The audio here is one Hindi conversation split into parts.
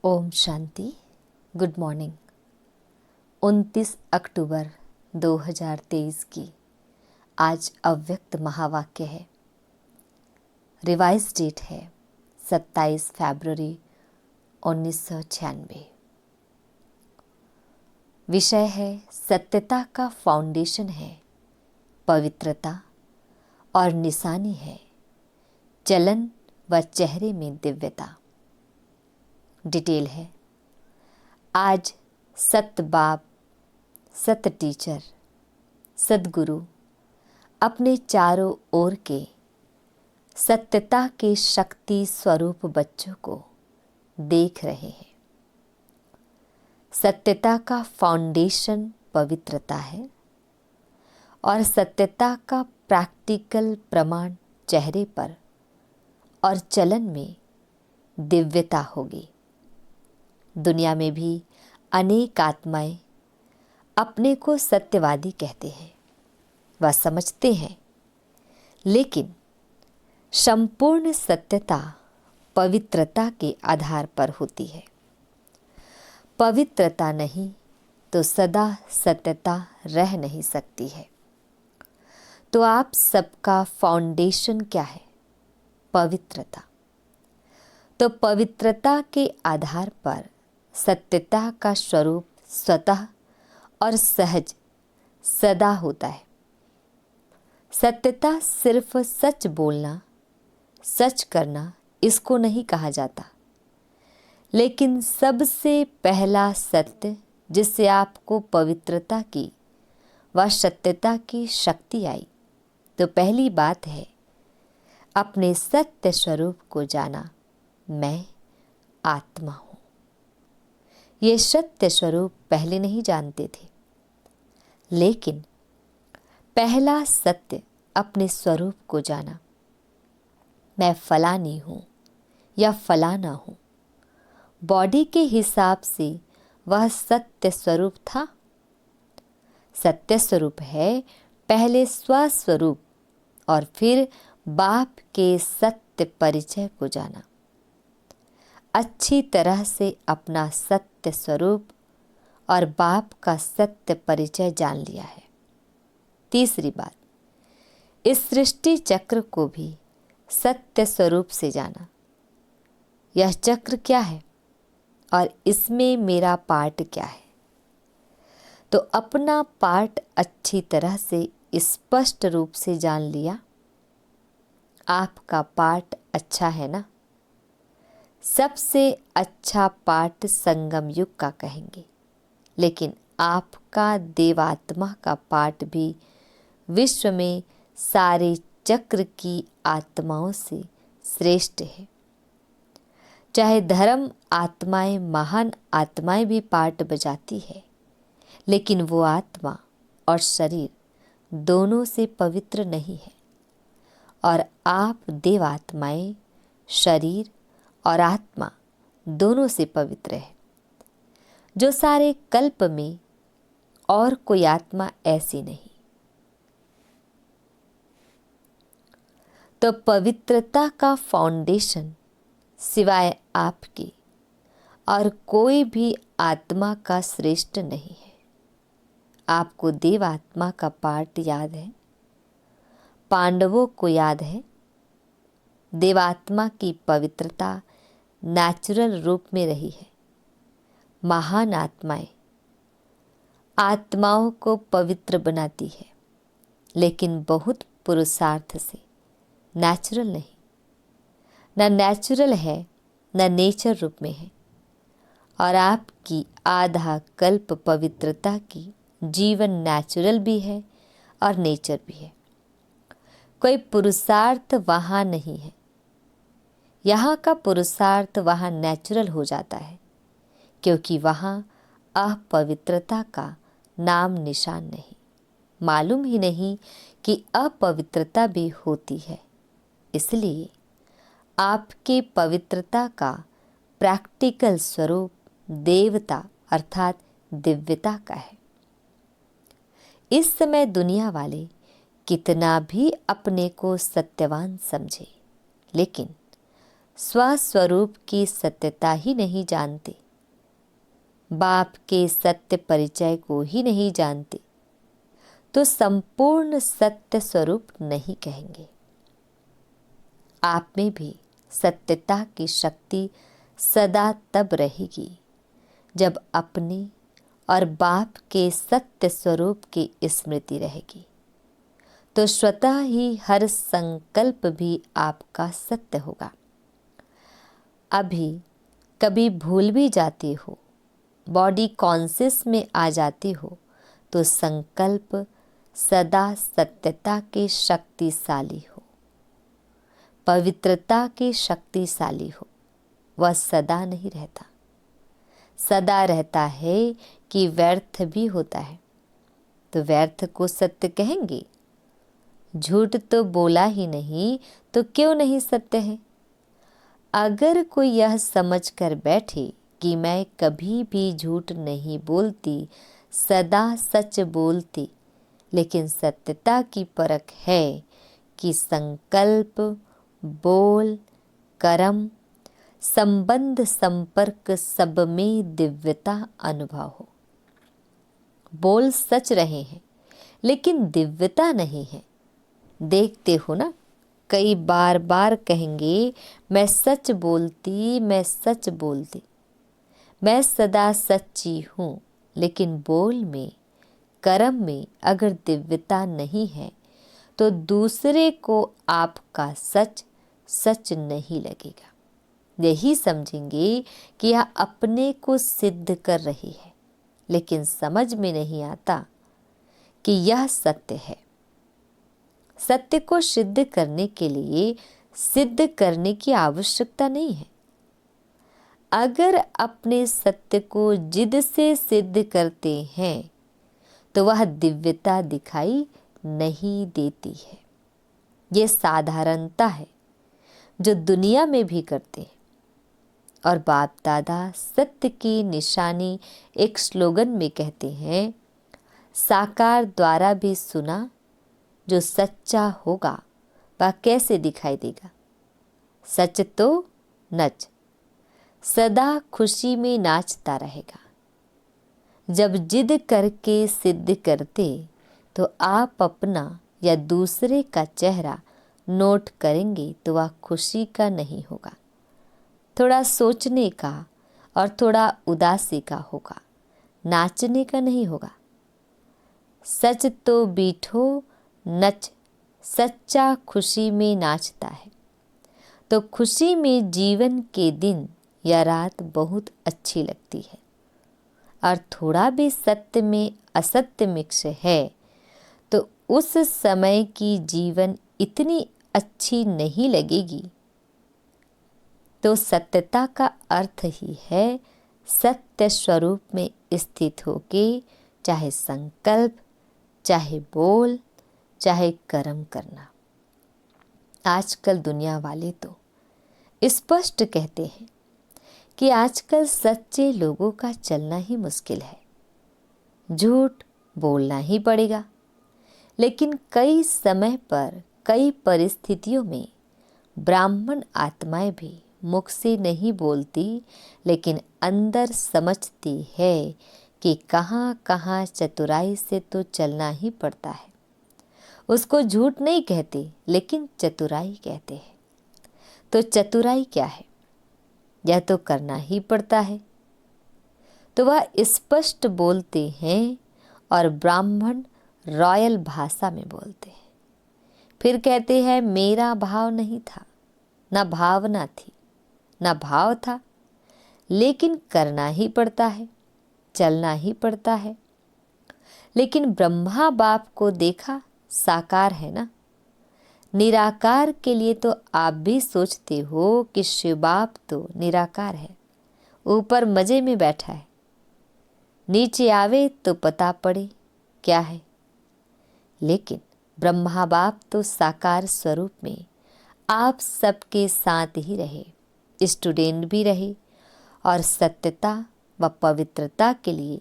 ओम शांति। Good morning. 29 अक्टूबर 2023 की आज अव्यक्त महावाक्य है। रिवाइज डेट है 27 फरवरी 1996। विषय है सत्यता का फाउंडेशन है पवित्रता और निशानी है चलन व चेहरे में दिव्यता। डिटेल है आज सत बाप, सत टीचर, सदगुरु अपने चारों ओर के सत्यता के शक्ति स्वरूप बच्चों को देख रहे हैं। सत्यता का फाउंडेशन पवित्रता है और सत्यता का प्रैक्टिकल प्रमाण चेहरे पर और चलन में दिव्यता होगी। दुनिया में भी अनेक आत्माएं अपने को सत्यवादी कहते हैं, वह समझते हैं, लेकिन संपूर्ण सत्यता पवित्रता के आधार पर होती है। पवित्रता नहीं तो सदा सत्यता रह नहीं सकती है। तो आप सबका फाउंडेशन क्या है? पवित्रता। तो पवित्रता के आधार पर सत्यता का स्वरूप स्वतः और सहज सदा होता है। सत्यता सिर्फ सच बोलना, सच करना इसको नहीं कहा जाता, लेकिन सबसे पहला सत्य जिससे आपको पवित्रता की व सत्यता की शक्ति आई, तो पहली बात है अपने सत्य स्वरूप को जाना। मैं आत्मा हूँ। ये सत्य स्वरूप पहले नहीं जानते थे, लेकिन पहला सत्य अपने स्वरूप को जाना। मैं फलानी हूँ या फलाना हूँ। बॉडी के हिसाब से वह सत्य स्वरूप था। सत्य स्वरूप है पहले स्वस्वरूप और फिर बाप के सत्य परिचय को जाना। अच्छी तरह से अपना सत्य स्वरूप और बाप का सत्य परिचय जान लिया है। तीसरी बात, इस सृष्टि चक्र को भी सत्य स्वरूप से जाना। यह चक्र क्या है और इसमें मेरा पार्ट क्या है? तो अपना पार्ट अच्छी तरह से स्पष्ट रूप से जान लिया। आपका पार्ट अच्छा है ना? सबसे अच्छा पार्ट संगम युग का कहेंगे, लेकिन आपका देवात्मा का पार्ट भी विश्व में सारे चक्र की आत्माओं से श्रेष्ठ है। चाहे धर्म आत्माएं, महान आत्माएं भी पार्ट बजाती है, लेकिन वो आत्मा और शरीर दोनों से पवित्र नहीं है। और आप देवात्माएं, शरीर और आत्मा दोनों से पवित्र है। जो सारे कल्प में और कोई आत्मा ऐसी नहीं। तो पवित्रता का फाउंडेशन सिवाय आपके और कोई भी आत्मा का श्रेष्ठ नहीं है। आपको देवात्मा का पार्ट याद है, पांडवों को याद है। देवात्मा की पवित्रता नेचुरल रूप में रही है। महान आत्माएं आत्माओं को पवित्र बनाती है, लेकिन बहुत पुरुषार्थ से, नेचुरल नहीं। न नेचुरल है न नेचर रूप में है। और आपकी आधा कल्प पवित्रता की जीवन नेचुरल भी है और नेचर भी है। कोई पुरुषार्थ वहाँ नहीं है। यहाँ का पुरुषार्थ वहाँ नेचुरल हो जाता है, क्योंकि वहाँ अपवित्रता का नाम निशान नहीं। मालूम ही नहीं कि अपवित्रता भी होती है। इसलिए आपके पवित्रता का प्रैक्टिकल स्वरूप देवता अर्थात दिव्यता का है। इस समय दुनिया वाले कितना भी अपने को सत्यवान समझे, लेकिन स्वस्वरूप की सत्यता ही नहीं जानते, बाप के सत्य परिचय को ही नहीं जानते, तो संपूर्ण सत्य स्वरूप नहीं कहेंगे। आप में भी सत्यता की शक्ति सदा तब रहेगी जब अपने और बाप के सत्य स्वरूप की स्मृति रहेगी, तो स्वतः ही हर संकल्प भी आपका सत्य होगा। अभी कभी भूल भी जाते हो, बॉडी कॉन्शियस में आ जाते हो, तो संकल्प सदा सत्यता के शक्तिशाली हो, पवित्रता के शक्तिशाली हो। वह सदा नहीं रहता, सदा रहता है कि व्यर्थ भी होता है। तो व्यर्थ को सत्य कहेंगे? झूठ तो बोला ही नहीं तो क्यों नहीं सत्य है? अगर कोई यह समझ कर बैठे कि मैं कभी भी झूठ नहीं बोलती, सदा सच बोलती, लेकिन सत्यता की परख है कि संकल्प, बोल, कर्म, संबंध, संपर्क सब में दिव्यता अनुभव हो। बोल सच रहे हैं लेकिन दिव्यता नहीं है। देखते हो ना, कई बार बार कहेंगे मैं सच बोलती, मैं सच बोलती, मैं सदा सच्ची हूँ, लेकिन बोल में, कर्म में अगर दिव्यता नहीं है तो दूसरे को आपका सच सच नहीं लगेगा। यही समझेंगे कि यह अपने को सिद्ध कर रही है, लेकिन समझ में नहीं आता कि यह सत्य है। सत्य को सिद्ध करने के लिए सिद्ध करने की आवश्यकता नहीं है। अगर अपने सत्य को जिद से सिद्ध करते हैं तो वह दिव्यता दिखाई नहीं देती है। ये साधारणता है जो दुनिया में भी करते हैं। और बाप दादा सत्य की निशानी एक स्लोगन में कहते हैं, साकार द्वारा भी सुना, जो सच्चा होगा वह कैसे दिखाई देगा। सच तो नच, सदा खुशी में नाचता रहेगा। जब जिद करके सिद्ध करते तो आप अपना या दूसरे का चेहरा नोट करेंगे तो वह खुशी का नहीं होगा, थोड़ा सोचने का और थोड़ा उदासी का होगा, नाचने का नहीं होगा। सच तो बीठो नच, सच्चा खुशी में नाचता है। तो खुशी में जीवन के दिन या रात बहुत अच्छी लगती है, और थोड़ा भी सत्य में असत्य मिक्स है तो उस समय की जीवन इतनी अच्छी नहीं लगेगी। तो सत्यता का अर्थ ही है सत्य स्वरूप में स्थित होके चाहे संकल्प, चाहे बोल, चाहे कर्म करना। आजकल दुनिया वाले तो स्पष्ट कहते हैं कि आजकल सच्चे लोगों का चलना ही मुश्किल है, झूठ बोलना ही पड़ेगा। लेकिन कई समय पर, कई परिस्थितियों में ब्राह्मण आत्माएं भी मुख से नहीं बोलती, लेकिन अंदर समझती है कि कहाँ कहाँ चतुराई से तो चलना ही पड़ता है। उसको झूठ नहीं कहते, लेकिन चतुराई कहते हैं। तो चतुराई क्या है? यह तो करना ही पड़ता है। तो वह स्पष्ट बोलते हैं, और ब्राह्मण रॉयल भाषा में बोलते हैं। फिर कहते हैं मेरा भाव नहीं था, ना भावना थी, ना भाव था, लेकिन करना ही पड़ता है, चलना ही पड़ता है। लेकिन ब्रह्मा बाप को देखा, साकार है ना। निराकार के लिए तो आप भी सोचते हो कि शिव बाप तो निराकार है, ऊपर मजे में बैठा है, नीचे आवे तो पता पड़े क्या है। लेकिन ब्रह्मा बाप तो साकार स्वरूप में आप सबके साथ ही रहे, स्टूडेंट भी रहे, और सत्यता व पवित्रता के लिए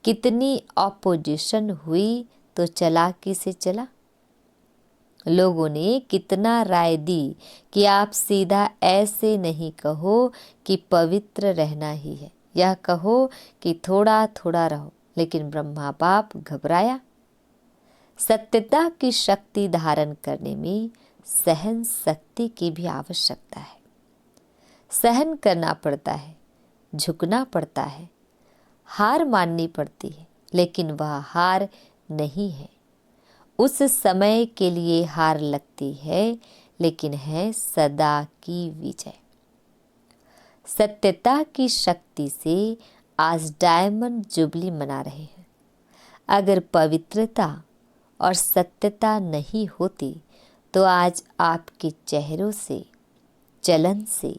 कितनी ऑपोजिशन हुई तो चालाकी से चला। लोगों ने कितना राय दी कि आप सीधा ऐसे नहीं कहो कि पवित्र रहना ही है, यह कहो कि थोड़ा थोड़ा रहो। लेकिन ब्रह्मा बाप घबराया। सत्यता की शक्ति धारण करने में सहन शक्ति की भी आवश्यकता है। सहन करना पड़ता है, झुकना पड़ता है, हार माननी पड़ती है, लेकिन वह हार नहीं है। उस समय के लिए हार लगती है, लेकिन है सदा की विजय। सत्यता की शक्ति से आज डायमंड जुबली मना रहे हैं। अगर पवित्रता और सत्यता नहीं होती तो आज आपके चेहरों से, चलन से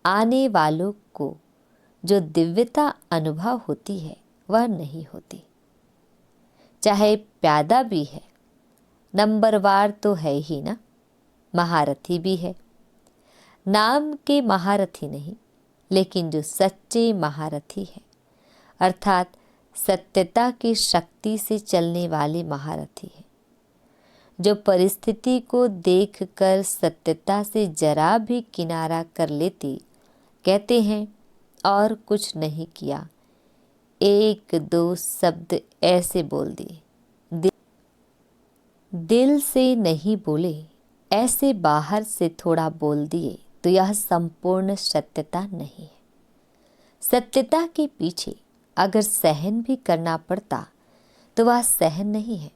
आने वालों को जो दिव्यता अनुभव होती है वह नहीं होती। चाहे प्यादा भी है, नंबरवार तो है ही ना, महारथी भी है। नाम के महारथी नहीं, लेकिन जो सच्चे महारथी है, अर्थात सत्यता की शक्ति से चलने वाले महारथी है, जो परिस्थिति को देखकर सत्यता से जरा भी किनारा कर लेती, कहते हैं और कुछ नहीं किया, एक दो शब्द ऐसे बोल दिए, दिल से नहीं बोले, ऐसे बाहर से थोड़ा बोल दिए, तो यह संपूर्ण सत्यता नहीं है। सत्यता के पीछे अगर सहन भी करना पड़ता तो वह सहन नहीं है।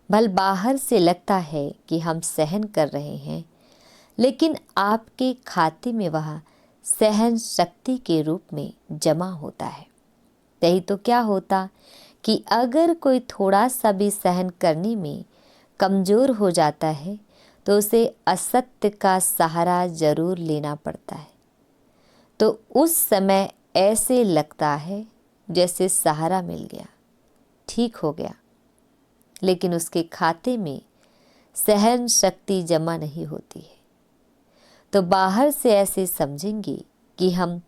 भले बाहर से लगता है कि हम सहन कर रहे हैं, लेकिन आपके खाते में वह सहन शक्ति के रूप में जमा होता है। यही तो क्या होता कि अगर कोई थोड़ा सा भी सहन करने में कमज़ोर हो जाता है तो उसे असत्य का सहारा जरूर लेना पड़ता है। तो उस समय ऐसे लगता है जैसे सहारा मिल गया, ठीक हो गया, लेकिन उसके खाते में सहन शक्ति जमा नहीं होती है। तो बाहर से ऐसे समझेंगे कि हम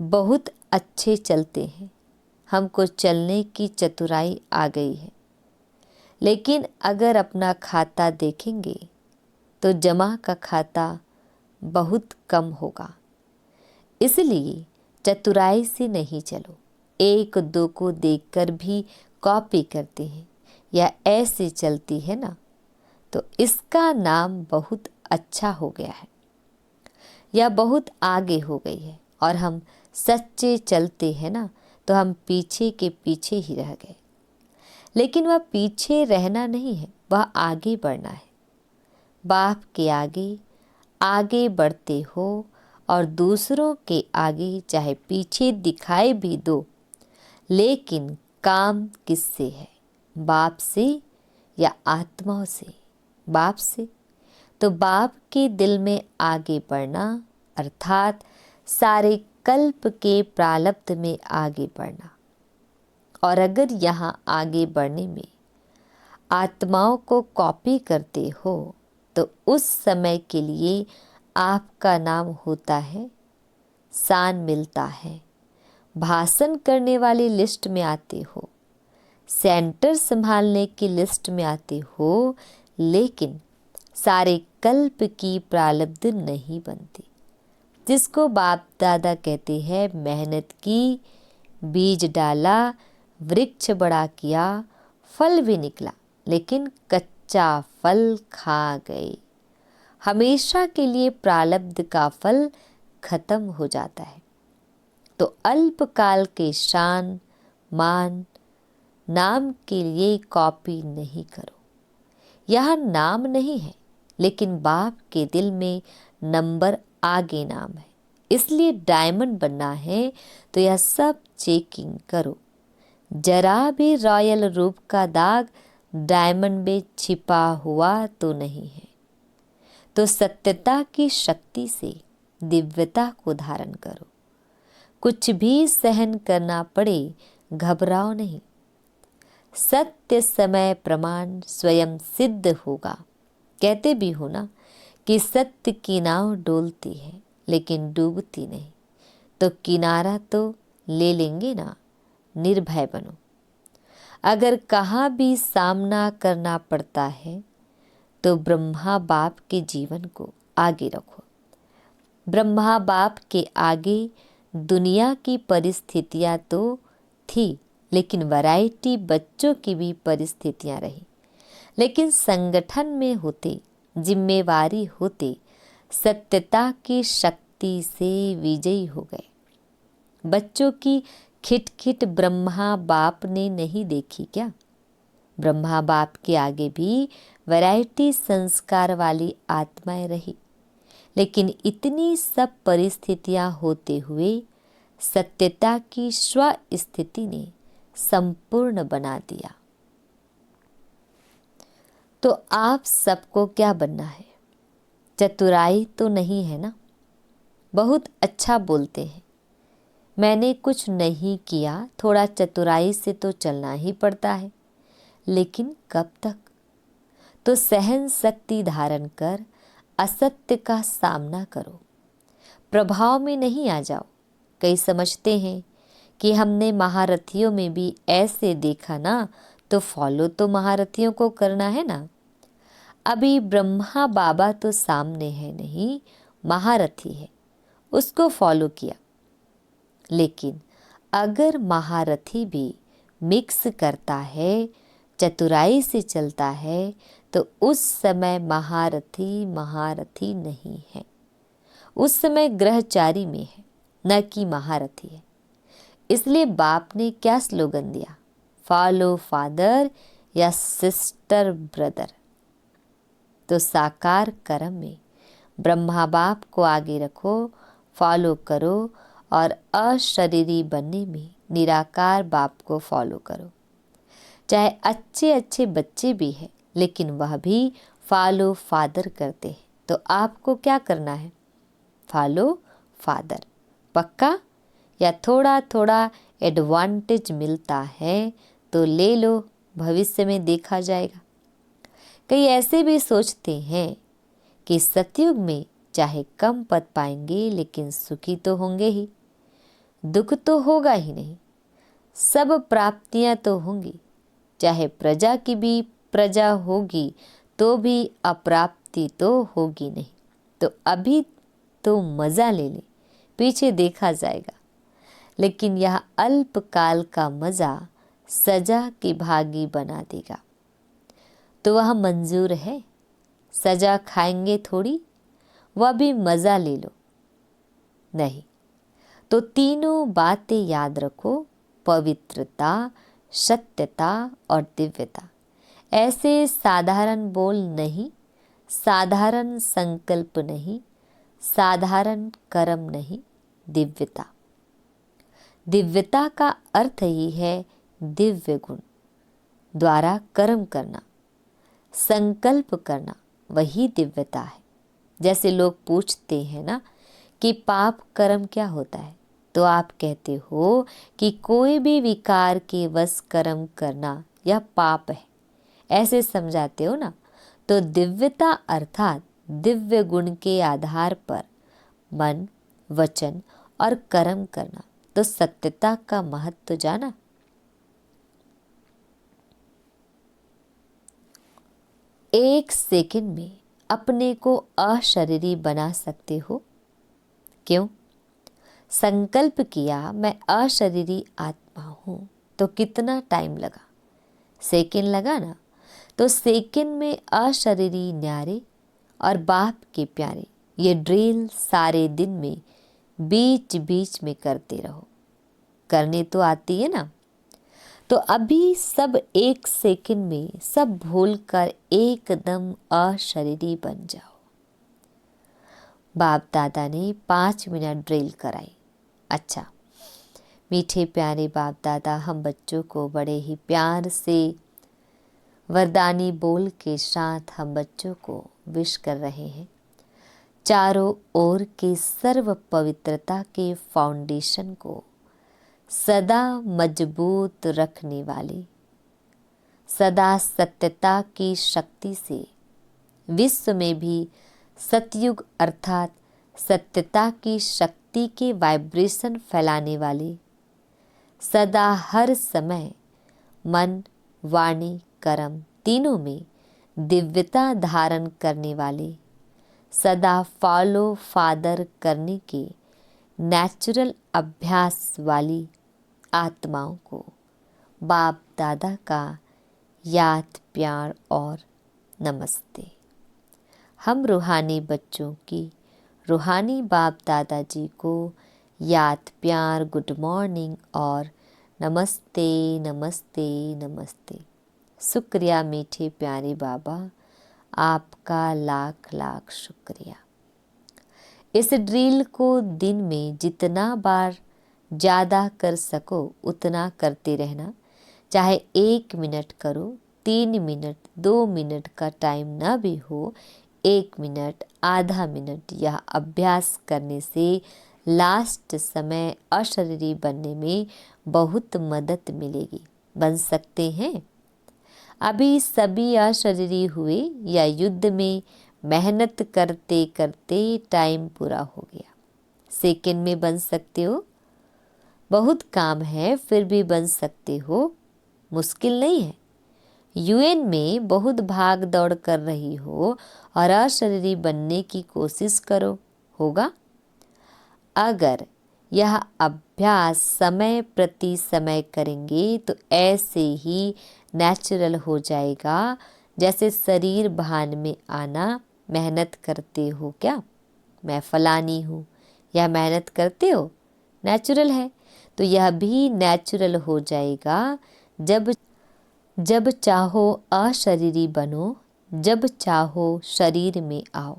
बहुत अच्छे चलते हैं, हमको चलने की चतुराई आ गई है, लेकिन अगर अपना खाता देखेंगे तो जमा का खाता बहुत कम होगा। इसलिए चतुराई से नहीं चलो। एक दो को देखकर भी कॉपी करते हैं या ऐसे चलती है ना, तो इसका नाम बहुत अच्छा हो गया है या बहुत आगे हो गई है। और हम सच्चे चलते हैं ना, तो हम पीछे के पीछे ही रह गए। लेकिन वह पीछे रहना नहीं है, वह आगे बढ़ना है। बाप के आगे आगे बढ़ते हो और दूसरों के आगे चाहे पीछे दिखाई भी दो, लेकिन काम किससे है? बाप से या आत्माओं से? बाप से। तो बाप के दिल में आगे बढ़ना अर्थात सारे कल्प के प्रारब्ध में आगे बढ़ना। और अगर यहाँ आगे बढ़ने में आत्माओं को कॉपी करते हो तो उस समय के लिए आपका नाम होता है, सान मिलता है, भाषण करने वाली लिस्ट में आते हो, सेंटर संभालने की लिस्ट में आते हो, लेकिन सारे कल्प की प्रारब्ध नहीं बनती। जिसको बाप दादा कहते हैं मेहनत की, बीज डाला, वृक्ष बड़ा किया, फल भी निकला, लेकिन कच्चा फल खा गए। हमेशा के लिए प्रारब्ध का फल खत्म हो जाता है। तो अल्पकाल के शान मान नाम के लिए कॉपी नहीं करो। यह नाम नहीं है, लेकिन बाप के दिल में नंबर आगे नाम है। इसलिए डायमंड बनना है तो यह सब चेकिंग करो। जरा भी रॉयल रूप का दाग डायमंड में छिपा हुआ तो नहीं है। तो सत्यता की शक्ति से दिव्यता को धारण करो। कुछ भी सहन करना पड़े, घबराओ नहीं। सत्य समय प्रमाण स्वयं सिद्ध होगा। कहते भी हो ना कि सत्य की नाव डोलती है लेकिन डूबती नहीं। तो किनारा तो ले लेंगे ना, निर्भय बनो। अगर कहाँ भी सामना करना पड़ता है तो ब्रह्मा बाप के जीवन को आगे रखो। ब्रह्मा बाप के आगे दुनिया की परिस्थितियां तो थी, लेकिन वैरायटी बच्चों की भी परिस्थितियां रही। लेकिन संगठन में होते, जिम्मेवारी होते, सत्यता की शक्ति से विजयी हो गए। बच्चों की खिटखिट ब्रह्मा बाप ने नहीं देखी क्या? ब्रह्मा बाप के आगे भी वैरायटी संस्कार वाली आत्माएं रही, लेकिन इतनी सब परिस्थितियां होते हुए सत्यता की स्व स्थिति ने संपूर्ण बना दिया। तो आप सबको क्या बनना है? चतुराई तो नहीं है ना? बहुत अच्छा बोलते हैं, मैंने कुछ नहीं किया, थोड़ा चतुराई से तो चलना ही पड़ता है, लेकिन कब तक? तो सहन शक्ति धारण कर असत्य का सामना करो, प्रभाव में नहीं आ जाओ। कई समझते हैं कि हमने महारथियों में भी ऐसे देखा ना, तो फॉलो तो महारथियों को करना है ना। अभी ब्रह्मा बाबा तो सामने है नहीं, महारथी है, उसको फॉलो किया। लेकिन अगर महारथी भी मिक्स करता है, चतुराई से चलता है, तो उस समय महारथी महारथी नहीं है, उस समय ग्रहचारी में है, न कि महारथी है। इसलिए बाप ने क्या स्लोगन दिया? फॉलो फादर या सिस्टर ब्रदर। तो साकार कर्म में ब्रह्मा बाप को आगे रखो, फॉलो करो, और अशरीरी बनने में निराकार बाप को फॉलो करो। चाहे अच्छे अच्छे बच्चे भी हैं, लेकिन वह भी फॉलो फादर करते हैं, तो आपको क्या करना है? Follow father. पक्का? या थोड़ा थोड़ा एडवांटेज मिलता है तो ले लो, भविष्य में देखा जाएगा। कई ऐसे भी सोचते हैं कि सतयुग में चाहे कम पद पाएंगे, लेकिन सुखी तो होंगे ही, दुख तो होगा ही नहीं, सब प्राप्तियां तो होंगी। चाहे प्रजा की भी प्रजा होगी तो भी अप्राप्ति तो होगी नहीं। तो अभी तो मज़ा ले ले, पीछे देखा जाएगा। लेकिन यह अल्पकाल का मज़ा सजा की भागी बना देगा। तो वह मंजूर है? सजा खाएंगे थोड़ी, वह भी मज़ा ले लो। नहीं, तो तीनों बातें याद रखो, पवित्रता, सत्यता और दिव्यता। ऐसे साधारण बोल नहीं, साधारण संकल्प नहीं, साधारण कर्म नहीं, दिव्यता। दिव्यता का अर्थ ही है दिव्य गुण द्वारा कर्म करना, संकल्प करना, वही दिव्यता है। जैसे लोग पूछते हैं ना कि पाप कर्म क्या होता है, तो आप कहते हो कि कोई भी विकार के वश कर्म करना यह पाप है, ऐसे समझाते हो ना। तो दिव्यता अर्थात दिव्य गुण के आधार पर मन, वचन और कर्म करना। तो सत्यता का महत्व जाना। एक सेकंड में अपने को अशरीरी बना सकते हो। क्यों? संकल्प किया मैं अशरीरी आत्मा हूँ, तो कितना टाइम लगा? सेकंड लगा ना। तो सेकंड में अशरीरी न्यारे और बाप के प्यारे, ये ड्रिल सारे दिन में बीच बीच में करते रहो। करने तो आती है ना। तो अभी सब एक सेकंड में सब भूलकर एकदम अशरीरी बन जाओ। बाप दादा ने 5 मिनट ड्रिल कराई। अच्छा, मीठे प्यारे बाप दादा हम बच्चों को बड़े ही प्यार से वरदानी बोल के साथ हम बच्चों को विश कर रहे हैं। चारों ओर के सर्व पवित्रता के फाउंडेशन को सदा मजबूत रखने वाले, सदा सत्यता की शक्ति से विश्व में भी सतयुग अर्थात सत्यता की शक्ति के वाइब्रेशन फैलाने वाले, सदा हर समय मन, वाणी, कर्म तीनों में दिव्यता धारण करने वाले, सदा फॉलो फादर करने के नेचुरल अभ्यास वाली आत्माओं को बाप दादा का याद, प्यार और नमस्ते। हम रूहानी बच्चों की रूहानी बाप दादाजी को याद, प्यार, गुड मॉर्निंग और नमस्ते नमस्ते नमस्ते। शुक्रिया मीठे प्यारे बाबा, आपका लाख लाख शुक्रिया। इस ड्रिल को दिन में जितना बार ज़्यादा कर सको उतना करते रहना। चाहे 1 मिनट करो, 3 मिनट, 2 मिनट का टाइम ना भी हो, 1 मिनट, आधा मिनट यह अभ्यास करने से लास्ट समय अशरीरी बनने में बहुत मदद मिलेगी। बन सकते हैं? अभी सभी अशरीरी हुए या युद्ध में मेहनत करते करते टाइम पूरा हो गया। सेकंड में बन सकते हो? बहुत काम है फिर भी बन सकते हो, मुश्किल नहीं है। यूएन में बहुत भाग दौड़ कर रही हो और अशरीरी बनने की कोशिश करो, होगा? अगर यह अभ्यास समय प्रति समय करेंगे तो ऐसे ही नेचुरल हो जाएगा, जैसे शरीर भान में आना। मेहनत करते हो क्या? मैं फलानी हूँ, या मेहनत करते हो? नेचुरल है, तो यह भी नेचुरल हो जाएगा। जब चाहो अशरीरी बनो, जब चाहो शरीर में आओ।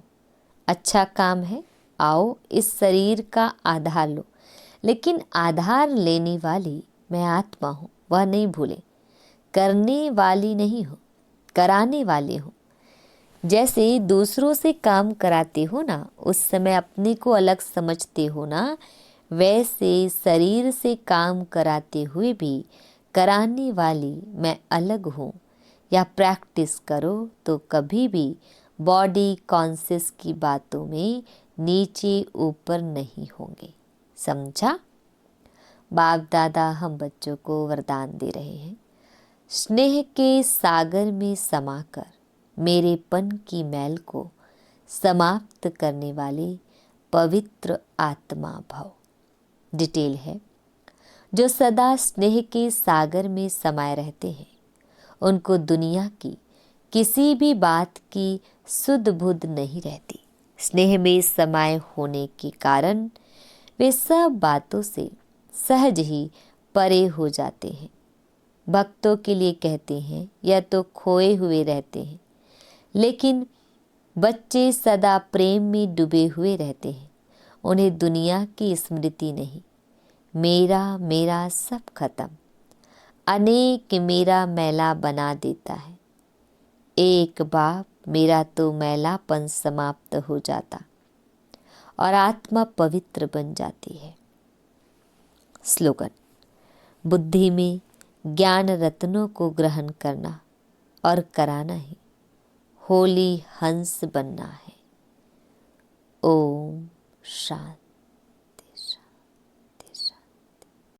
अच्छा काम है, आओ इस शरीर का आधार लो, लेकिन आधार लेने वाली मैं आत्मा हूँ, वह नहीं भूले। करने वाली नहीं हो, कराने वाले हो। जैसे दूसरों से काम कराते हो ना, उस समय अपने को अलग समझते हो ना, वैसे शरीर से काम कराते हुए भी कराने वाली मैं अलग हूँ। या प्रैक्टिस करो तो कभी भी बॉडी कॉन्शियस की बातों में नीचे ऊपर नहीं होंगे। समझा? बाप दादा हम बच्चों को वरदान दे रहे हैं। स्नेह के सागर में समाकर मेरेपन की मैल को समाप्त करने वाले पवित्र आत्मा भव। डिटेल है, जो सदा स्नेह के सागर में समाये रहते हैं, उनको दुनिया की किसी भी बात की सुध बुध नहीं रहती। स्नेह में समाये होने के कारण वे सब बातों से सहज ही परे हो जाते हैं। भक्तों के लिए कहते हैं, यह तो खोए हुए रहते हैं, लेकिन बच्चे सदा प्रेम में डूबे हुए रहते हैं। उन्हें दुनिया की स्मृति नहीं। मेरा मेरा सब खत्म, अनेक मेरा मैला बना देता है। एक बाप मेरा तो मैलापन समाप्त हो जाता और आत्मा पवित्र बन जाती है। स्लोगन: बुद्धि में ज्ञान रत्नों को ग्रहण करना और कराना ही होली हंस बनना है। ओम शांति।